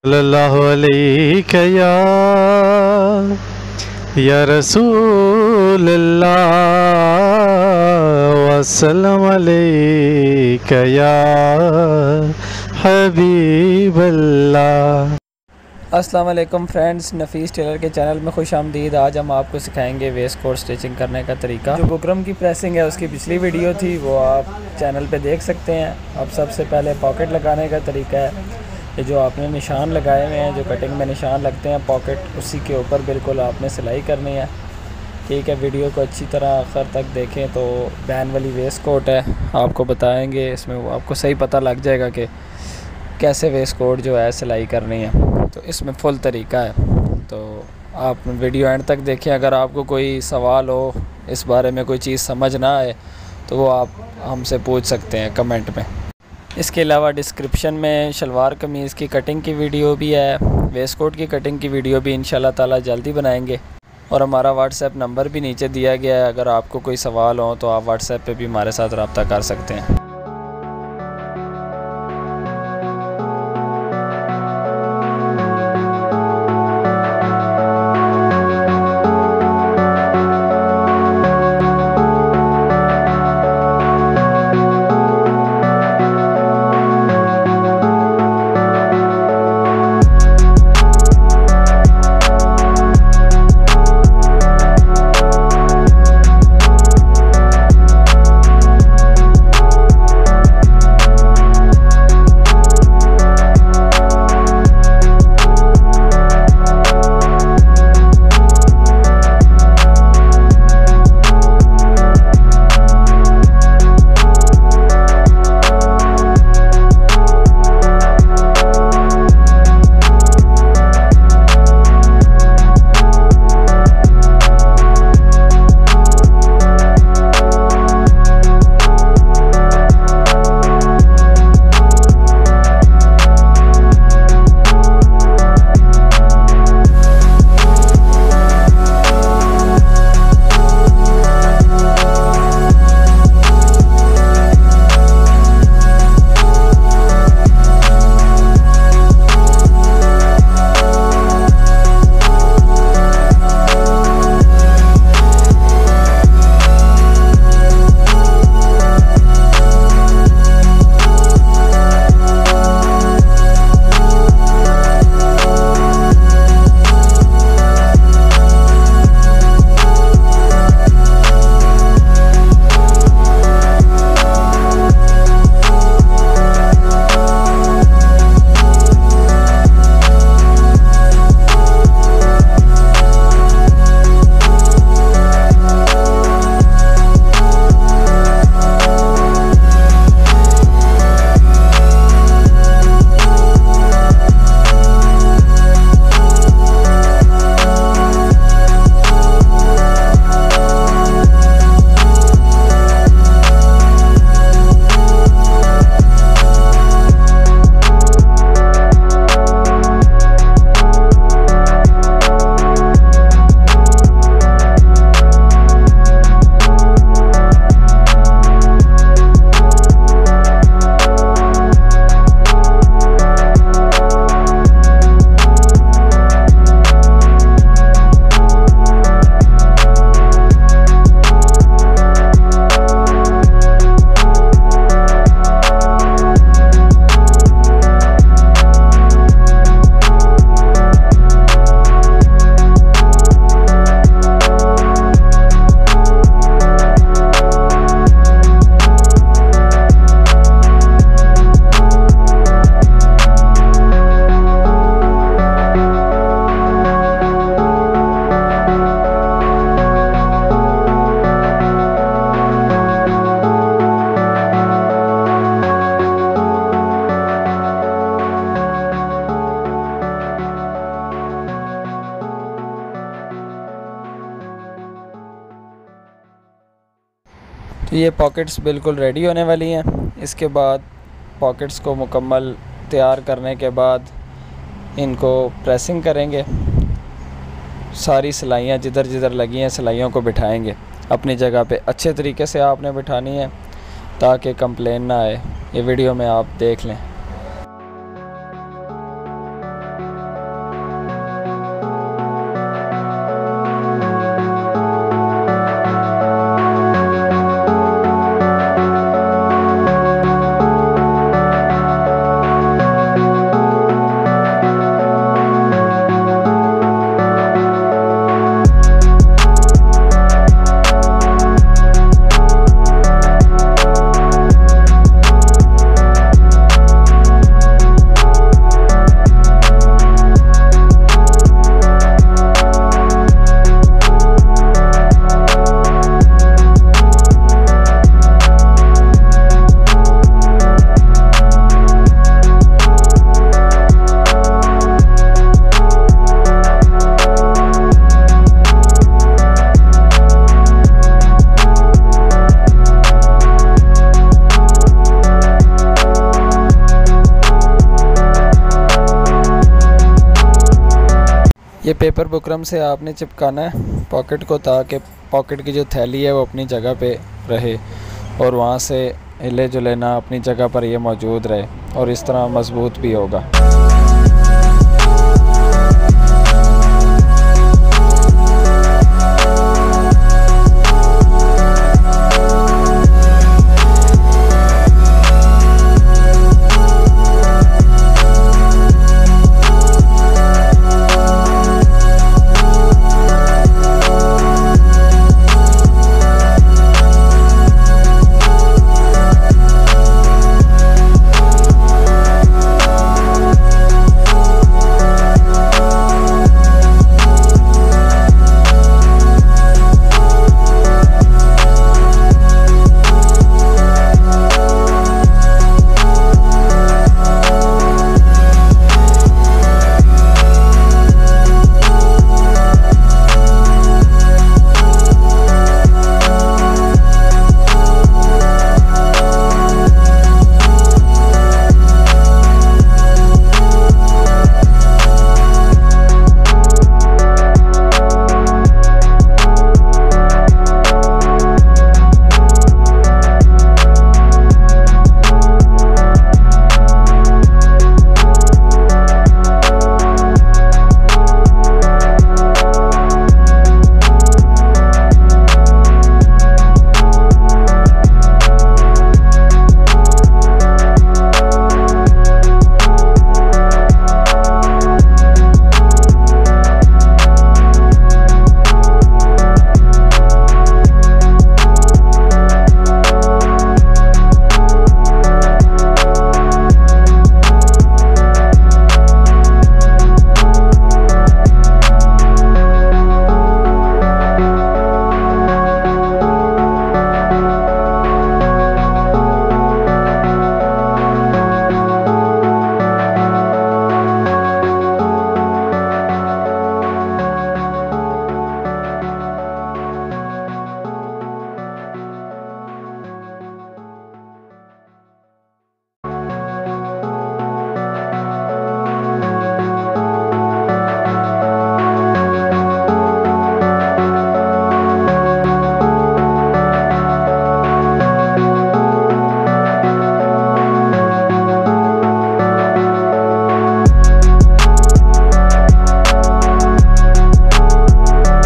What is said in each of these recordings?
सल्लल्लाहु अलैहि या रसूल अल्लाह वसल्लम अलैका या हबीब अल्लाह। अस्सलाम वालेकुम फ्रेंड्स, नफीस टेलर के चैनल में खुश आमदीद। आज हम आपको सिखाएंगे वेस्ट कोट स्टिचिंग करने का तरीका। जो बुकरम की प्रेसिंग है उसकी पिछली वीडियो थी, वो आप चैनल पे देख सकते हैं। अब सबसे पहले पॉकेट लगाने का तरीका है। ये जो आपने निशान लगाए हुए हैं, जो कटिंग में निशान लगते हैं पॉकेट, उसी के ऊपर बिल्कुल आपने सिलाई करनी है। ठीक है, वीडियो को अच्छी तरह आखिर तक देखें तो बैन वाली वेस्ट कोट है, आपको बताएंगे इसमें, वो आपको सही पता लग जाएगा कि कैसे वेस्ट कोट जो है सिलाई करनी है। तो इसमें फुल तरीका है, तो आप वीडियो एंड तक देखें। अगर आपको कोई सवाल हो, इस बारे में कोई चीज़ समझ ना आए, तो वो आप हमसे पूछ सकते हैं कमेंट में। इसके अलावा डिस्क्रिप्शन में शलवार कमीज़ की कटिंग की वीडियो भी है, वेस्ट कोट की कटिंग की वीडियो भी इंशाल्लाह ताला जल्दी बनाएंगे। और हमारा व्हाट्सएप नंबर भी नीचे दिया गया है। अगर आपको कोई सवाल हो तो आप व्हाट्सएप पे भी हमारे साथ रब्ता कर सकते हैं। तो ये पॉकेट्स बिल्कुल रेडी होने वाली हैं। इसके बाद पॉकेट्स को मुकम्मल तैयार करने के बाद इनको प्रेसिंग करेंगे। सारी सिलाइयाँ जिधर जिधर लगी हैं सिलाइयों को बिठाएंगे अपनी जगह पे। अच्छे तरीके से आपने बिठानी है ताकि कंप्लेन ना आए। ये वीडियो में आप देख लें। पेपर बुकरम से आपने चिपकाना है पॉकेट को, ताकि पॉकेट की जो थैली है वो अपनी जगह पे रहे और वहाँ से हिले जुले ना, अपनी जगह पर ये मौजूद रहे और इस तरह मजबूत भी होगा।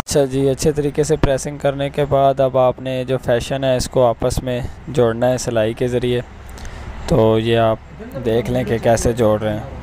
अच्छा जी, अच्छे तरीके से प्रेसिंग करने के बाद अब आपने जो फैशन है इसको आपस में जोड़ना है सिलाई के ज़रिए। तो ये आप देख लें कि कैसे जोड़ रहे हैं।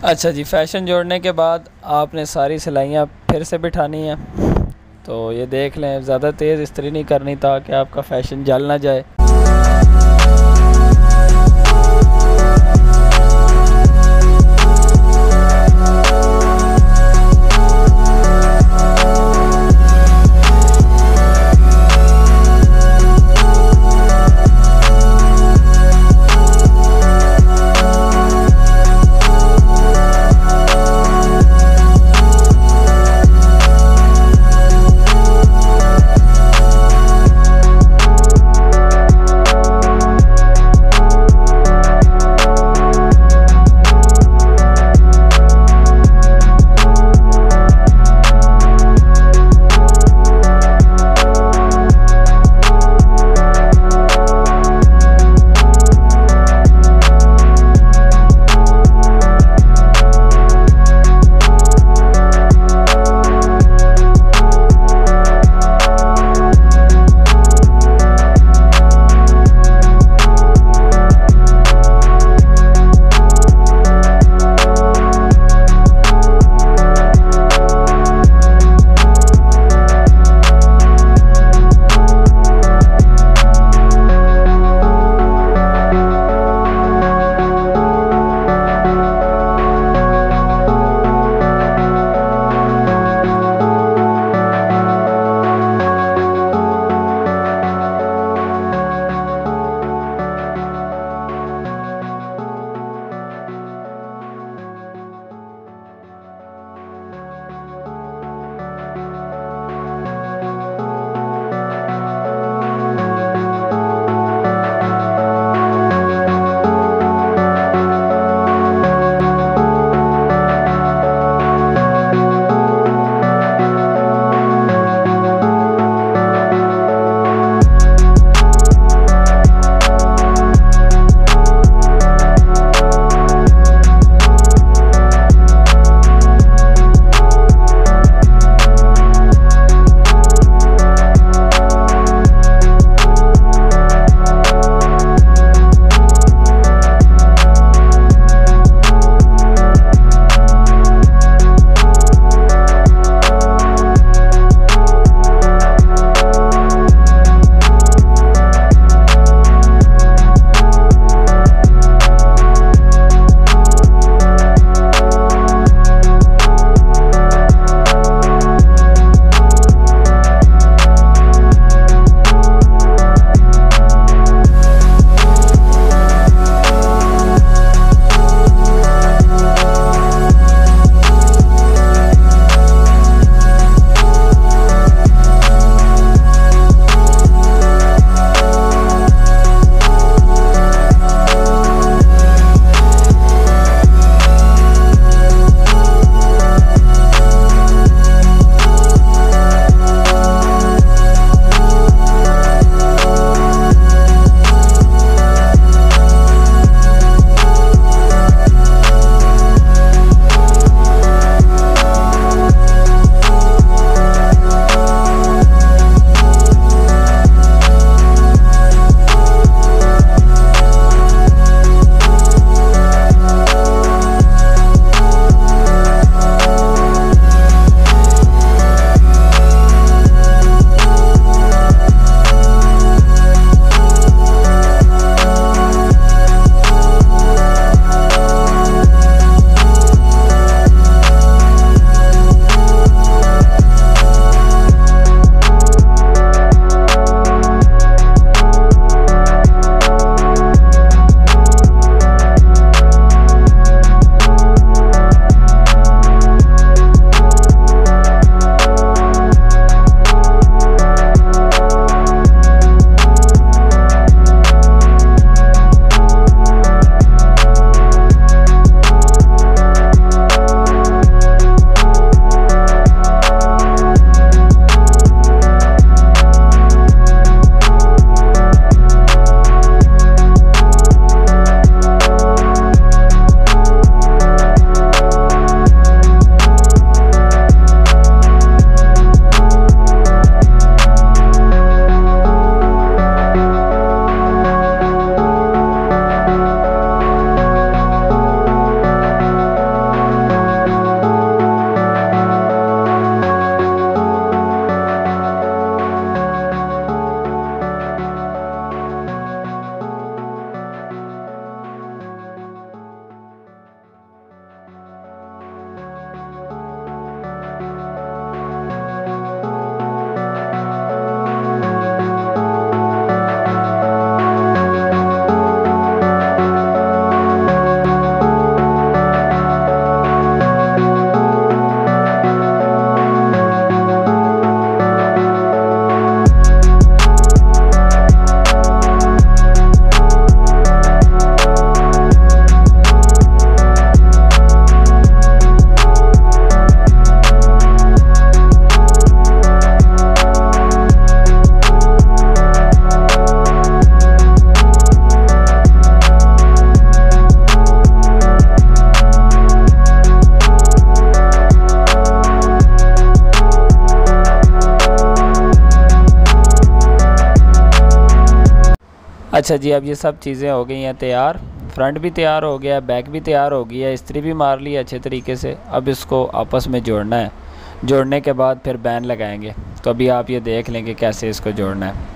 अच्छा जी, फैशन जोड़ने के बाद आपने सारी सिलाइयाँ फिर से बिठानी है। तो ये देख लें, ज़्यादा तेज़ इस्त्री नहीं करनी ताकि आपका फैशन जल ना जाए। अच्छा जी, अब ये सब चीज़ें हो गई हैं तैयार। फ्रंट भी तैयार हो गया, बैक भी तैयार हो गई है, इस्त्री भी मार ली है अच्छे तरीके से। अब इसको आपस में जोड़ना है। जोड़ने के बाद फिर बैन लगाएंगे। तो अभी आप ये देख लेंगे कैसे इसको जोड़ना है।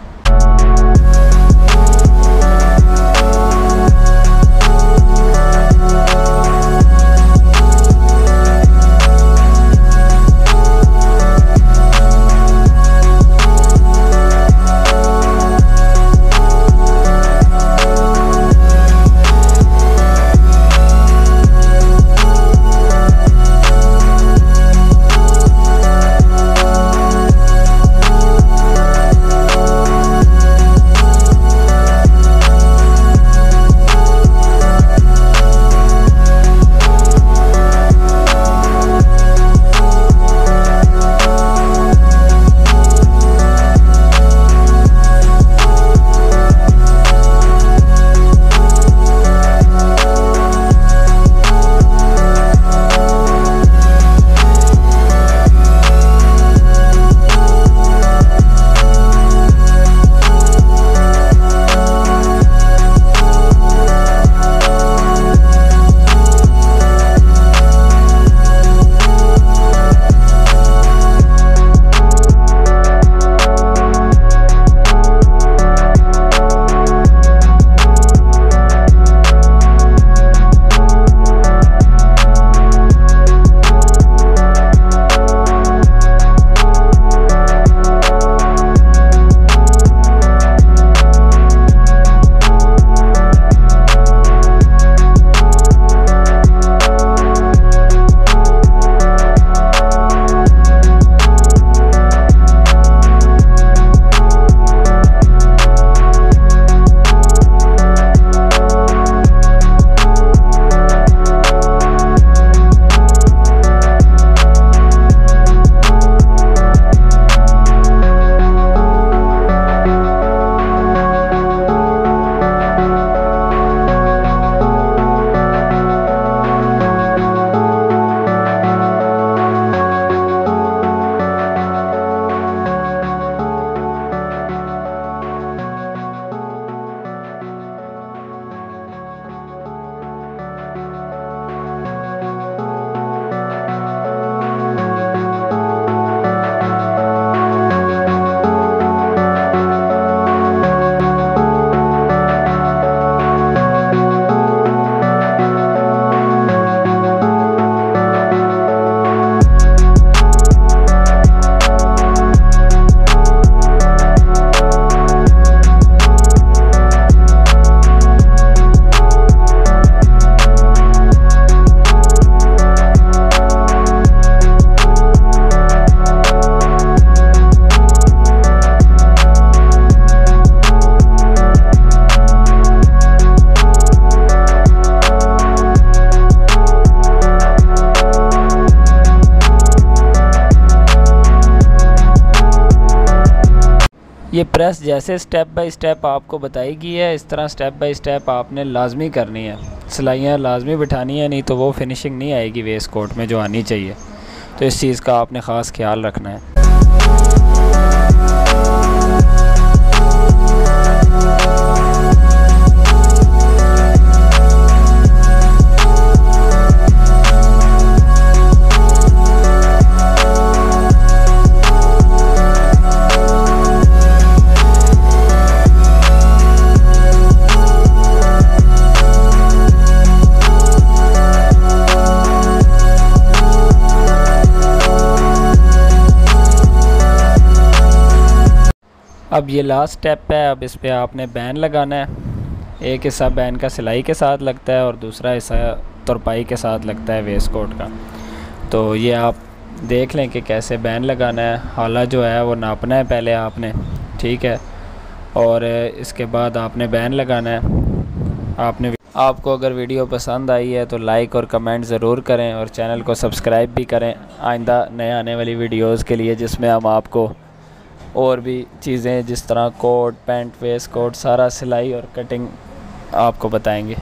ये प्रेस जैसे स्टेप बाय स्टेप आपको बताई गई है, इस तरह स्टेप बाय स्टेप आपने लाजमी करनी है। सिलाइयाँ लाजमी बिठानी है, नहीं तो वो फिनिशिंग नहीं आएगी वेस्ट कोट में जो आनी चाहिए। तो इस चीज़ का आपने ख़ास ख्याल रखना है। अब ये लास्ट स्टेप है। अब इस पे आपने बैन लगाना है। एक हिस्सा बैन का सिलाई के साथ लगता है और दूसरा हिस्सा तुरपाई के साथ लगता है वेस्ट कोट का। तो ये आप देख लें कि कैसे बैन लगाना है। हाला जो है वो नापना है पहले आपने, ठीक है, और इसके बाद आपने बैन लगाना है। आपको अगर वीडियो पसंद आई है तो लाइक और कमेंट ज़रूर करें और चैनल को सब्सक्राइब भी करें आइंदा नए आने वाली वीडियोज़ के लिए, जिसमें हम आपको और भी चीज़ें जिस तरह कोट, पैंट, वेस्ट कोट, सारा सिलाई और कटिंग आपको बताएंगे।